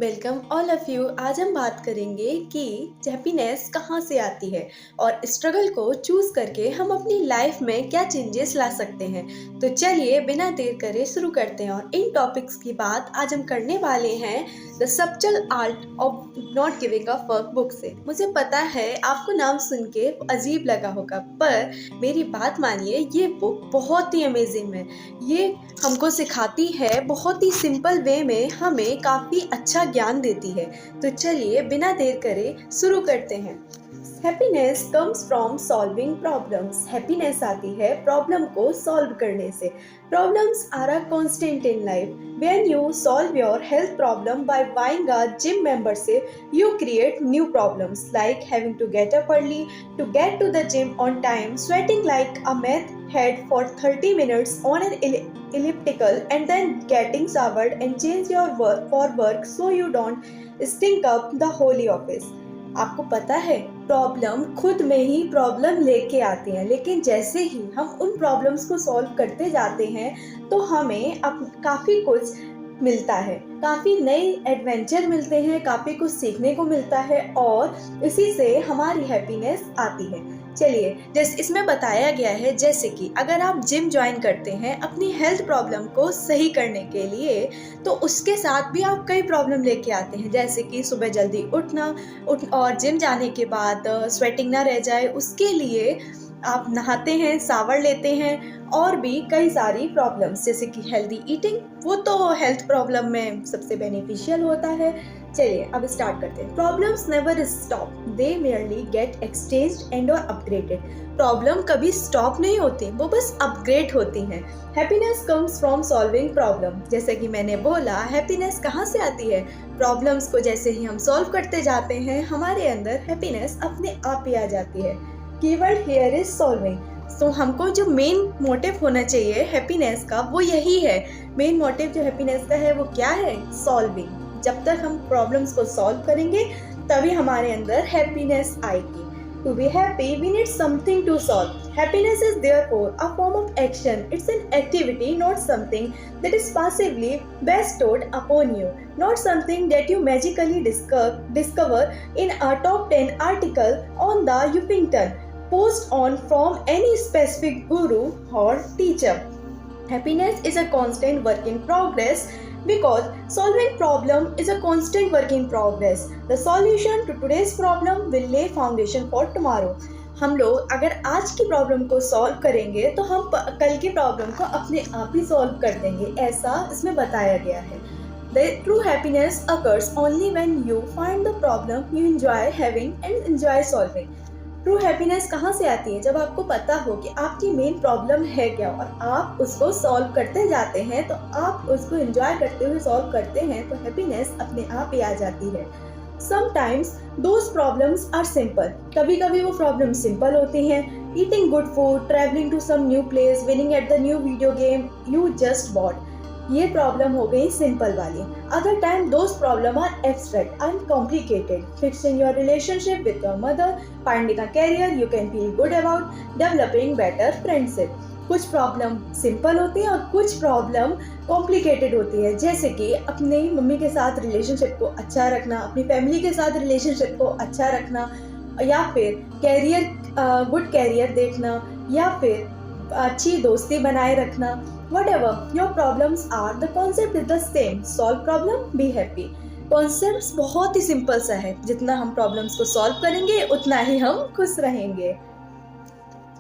Welcome all of you. आज हम बात करेंगे कि हैप्पीनेस कहाँ से आती है और स्ट्रगल को चूज करके हम अपनी लाइफ में क्या चेंजेस ला सकते हैं। तो चलिए बिना देर करे शुरू करते हैं और इन टॉपिक्स की बात आज हम करने वाले हैं the subtle art of not giving a fuck book से। मुझे पता है आपको नाम सुन के अजीब लगा होगा, पर मेरी बात मानिए, ये बुक बहुत ही अमेजिंग है। ये हमको सिखाती है बहुत ही सिंपल वे में, हमें काफ़ी अच्छा ज्ञान देती है। तो चलिए बिना देर करे शुरू करते हैं। Happiness comes from solving problems. Happiness आती है प्रॉब्लम को सॉल्व करने से। Problems are a constant in life. When you solve your health problem by buying a gym membership, you create new problems like having to get up early to get to the gym on time, sweating like a meth head for 30 minutes on an elliptical, and then getting showered and change your work so you don't stink up the holy office. आपको पता है problem खुद में ही problem लेके आते हैं, लेकिन जैसे ही हम उन प्रॉब्लम्स को सॉल्व करते जाते हैं तो हमें अब काफ़ी कुछ मिलता है, काफ़ी नए एडवेंचर मिलते हैं, काफ़ी कुछ सीखने को मिलता है और इसी से हमारी हैप्पीनेस आती है। चलिए, जैसे इसमें बताया गया है, जैसे कि अगर आप जिम ज्वाइन करते हैं अपनी हेल्थ प्रॉब्लम को सही करने के लिए, तो उसके साथ भी आप कई प्रॉब्लम लेके आते हैं, जैसे कि सुबह जल्दी उठना और जिम जाने के बाद स्वेटिंग ना रह जाए, उसके लिए आप नहाते हैं, शावर लेते हैं, और भी कई सारी प्रॉब्लम्स जैसे कि हेल्दी ईटिंग, वो तो हेल्थ प्रॉब्लम में सबसे बेनिफिशियल होता है। चलिए अब स्टार्ट करते हैं। Problems never stop, they merely get exchanged and or upgraded. Problem कभी स्टॉप नहीं होती, वो बस अपग्रेड होती हैं। Happiness comes from solving problem. जैसे कि मैंने बोला, हैप्पीनेस कहाँ से आती है? प्रॉब्लम्स को जैसे ही हम सॉल्व करते जाते हैं, हमारे अंदर हैप्पीनेस अपने आप ही आ जाती है। Keyword here is solving. तो हमको जो मेन मोटिव होना चाहिए हैप्पीनेस का, वो यही है। मेन मोटिव जो हैप्पीनेस का है वो क्या है? सॉल्विंग। जब तक हम प्रॉब्लम्स को सॉल्व करेंगे तभी हमारे अंदर हैप्पीनेस आएगी। To be happy, we need something to solve. Happiness is therefore a form of action. It's an activity, not something that is passively bestowed upon you, not something that you magically discover in a top 10 article on the Huffington Post on from any specific guru or teacher. Happiness is a constant work in progress, because solving problem is a constant work in progress. The solution to today's problem will lay foundation for tomorrow. हम लोग अगर आज की problem को solve करेंगे तो हम कल की प्रॉब्लम को अपने आप ही सॉल्व कर देंगे, ऐसा इसमें बताया गया है। The true happiness occurs only when you find the problem you enjoy having and enjoy solving. True happiness कहाँ से आती है? जब आपको पता हो कि आपकी मेन प्रॉब्लम है क्या और आप उसको सॉल्व करते जाते हैं, तो आप उसको एंजॉय करते हुए सॉल्व करते हैं, तो हैप्पीनेस अपने आप ही आ जाती है। Sometimes those problems are simple. कभी कभी वो प्रॉब्लम सिंपल होती हैं। Eating good food, travelling to some new place, winning at the new video game you just bought, ये प्रॉब्लम हो गई सिंपल वाली। Other time those problem are abstract and complicated. Fixing your relationship with your mother, finding a career you can feel good about, developing better friendship. कुछ problem simple होती है और कुछ problem complicated होती है, जैसे कि अपनी मम्मी के साथ रिलेशनशिप को अच्छा रखना, अपनी फैमिली के साथ रिलेशनशिप को अच्छा रखना, या फिर कैरियर, गुड कैरियर देखना, या फिर अच्छी दोस्ती बनाए रखना। Whatever your problems are, the concept is the same. Solve problem, be happy. Concepts बहुत ही सिंपल सा है। जितना हम प्रॉब्लम्स को सॉल्व करेंगे उतना ही हम खुश रहेंगे।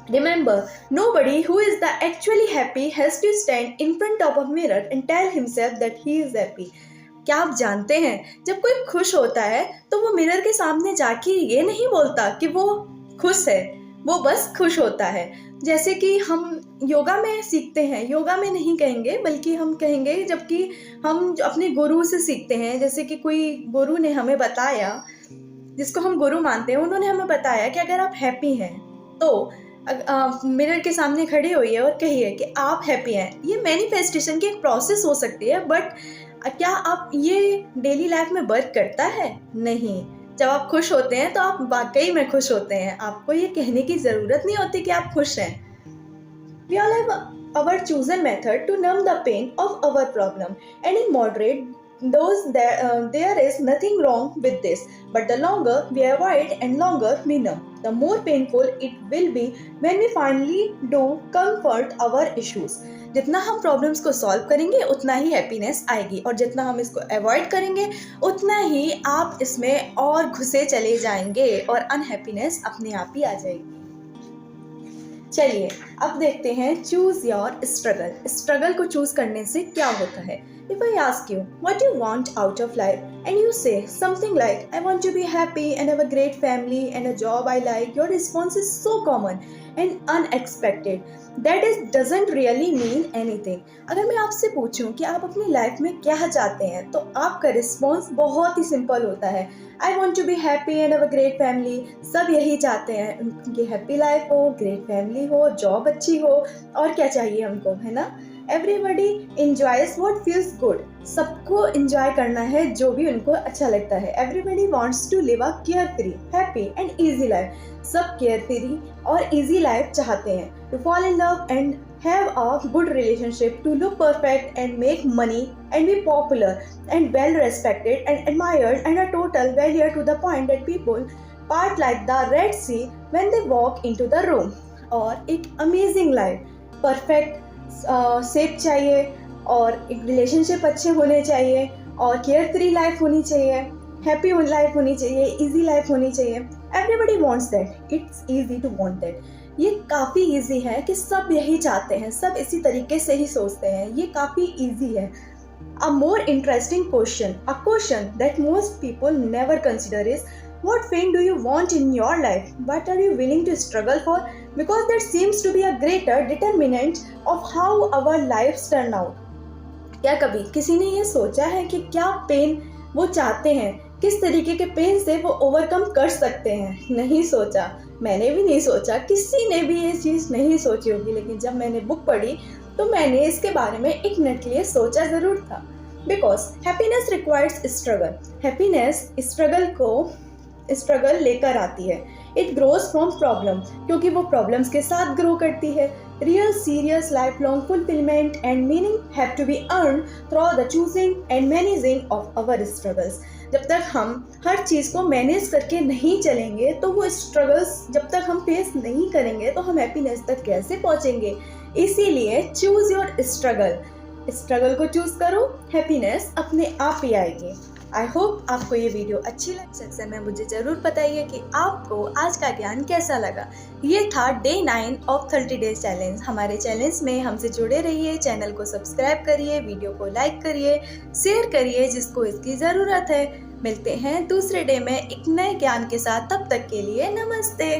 Remember, nobody who is the actually happy has to stand in front of a mirror and tell himself that he is happy. क्या आप जानते हैं, जब कोई खुश होता है तो वो मिरर के सामने जाके ये नहीं बोलता कि वो खुश है, वो बस खुश होता है। जैसे कि हम योगा में सीखते हैं, योगा में नहीं कहेंगे बल्कि हम कहेंगे, जबकि हम अपने गुरु से सीखते हैं। जैसे कि कोई गुरु ने हमें बताया, जिसको हम गुरु मानते हैं, उन्होंने हमें बताया कि अगर आप हैप्पी हैं तो मिरर के सामने खड़े होइए और कहिए कि आप हैप्पी हैं। ये मैनिफेस्टेशन की एक प्रोसेस हो सकती है, बट क्या आप ये डेली लाइफ में वर्क करता है? नहीं। जब आप खुश होते हैं तो आप वाकई में खुश होते हैं, आपको ये कहने की ज़रूरत नहीं होती कि आप खुश हैं। We all have our chosen method to numb the pain of our problem, and in there is nothing wrong with this, but the longer we avoid and longer we numb, the more painful it will be when we finally do comfort our issues. जितना हम problems को solve करेंगे उतना ही happiness आएगी, और जितना हम इसको अवॉइड करेंगे उतना ही आप इसमें और घुसे चले जाएंगे और अनहैप्पीनेस अपने आप ही आ जाएगी। चलिए अब देखते हैं चूज योर स्ट्रगल। स्ट्रगल को चूज करने से क्या होता है। If I ask you what you want out of life and you say something like I want to be happy and have a great family and a job I like, your response is so common and unexpected that it doesn't really mean anything. अगर मैं आपसे पूछूं कि आप अपनी life में क्या चाहते हैं तो आपका रिस्पॉन्स बहुत ही सिंपल होता है। I want to be happy and have a great family। सब यही चाहते हैं, उनकी हैप्पी लाइफ हो, ग्रेट फैमिली हो, जॉब अच्छी हो, और क्या चाहिए हमको, है ना। Everybody enjoys what feels good। सबको enjoy करना है जो भी उनको अच्छा लगता है। Everybody wants to live a carefree, happy and easy life। सब carefree और easy life चाहते हैं। To fall in love and have a good relationship, to look perfect and make money and be popular and well respected and admired and a total failure to the point that people part like the Red Sea when they walk into the room। और एक amazing life, perfect safe चाहिए, और एक relationship अच्छे होने चाहिए, और care free life होनी चाहिए, हैप्पी लाइफ होनी चाहिए, इजी लाइफ होनी चाहिए। Everybody wants that, it's easy to want that. ये काफ़ी इजी है कि सब यही चाहते हैं, सब इसी तरीके से ही सोचते हैं, ये काफ़ी इजी है। A more interesting question, a question that most people never consider is what fame do you want in your life? What are you willing to struggle for? Because that seems to be a greater determinant of how our lives turn out। क्या कभी किसी ने ये सोचा है कि क्या pen वो चाहते हैं, किस तरीके के पेन से वो ओवरकम कर सकते हैं? नहीं सोचा, मैंने भी नहीं सोचा, किसी ने भी ये चीज़ नहीं सोची होगी। लेकिन जब मैंने बुक पढ़ी तो मैंने इसके बारे में एक मिनट के लिए सोचा ज़रूर था। Because happiness requires struggle. Happiness struggle लेकर आती है। इट ग्रोज फ्रॉम प्रॉब्लम, क्योंकि वो प्रॉब्लम्स के साथ ग्रो करती है। Real serious life long fulfilment and meaning have to be earn through the choosing and managing of our struggles. जब तक हम हर चीज़ को मैनेज करके नहीं चलेंगे तो वो स्ट्रगल्स जब तक हम फेस नहीं करेंगे तो हम हैप्पीनेस तक कैसे पहुँचेंगे। इसीलिए चूज योर स्ट्रगल। स्ट्रगल को चूज करो, हैप्पीनेस अपने आप ही आएगी। आई होप आपको ये वीडियो अच्छी लगी। सेक्शन में मुझे ज़रूर बताइए कि आपको आज का ज्ञान कैसा लगा। ये था डे 9 ऑफ 30 डेज चैलेंज। हमारे चैलेंज में हमसे जुड़े रहिए, चैनल को सब्सक्राइब करिए, वीडियो को लाइक करिए, शेयर करिए जिसको इसकी ज़रूरत है। मिलते हैं दूसरे डे में एक नए ज्ञान के साथ, तब तक के लिए नमस्ते।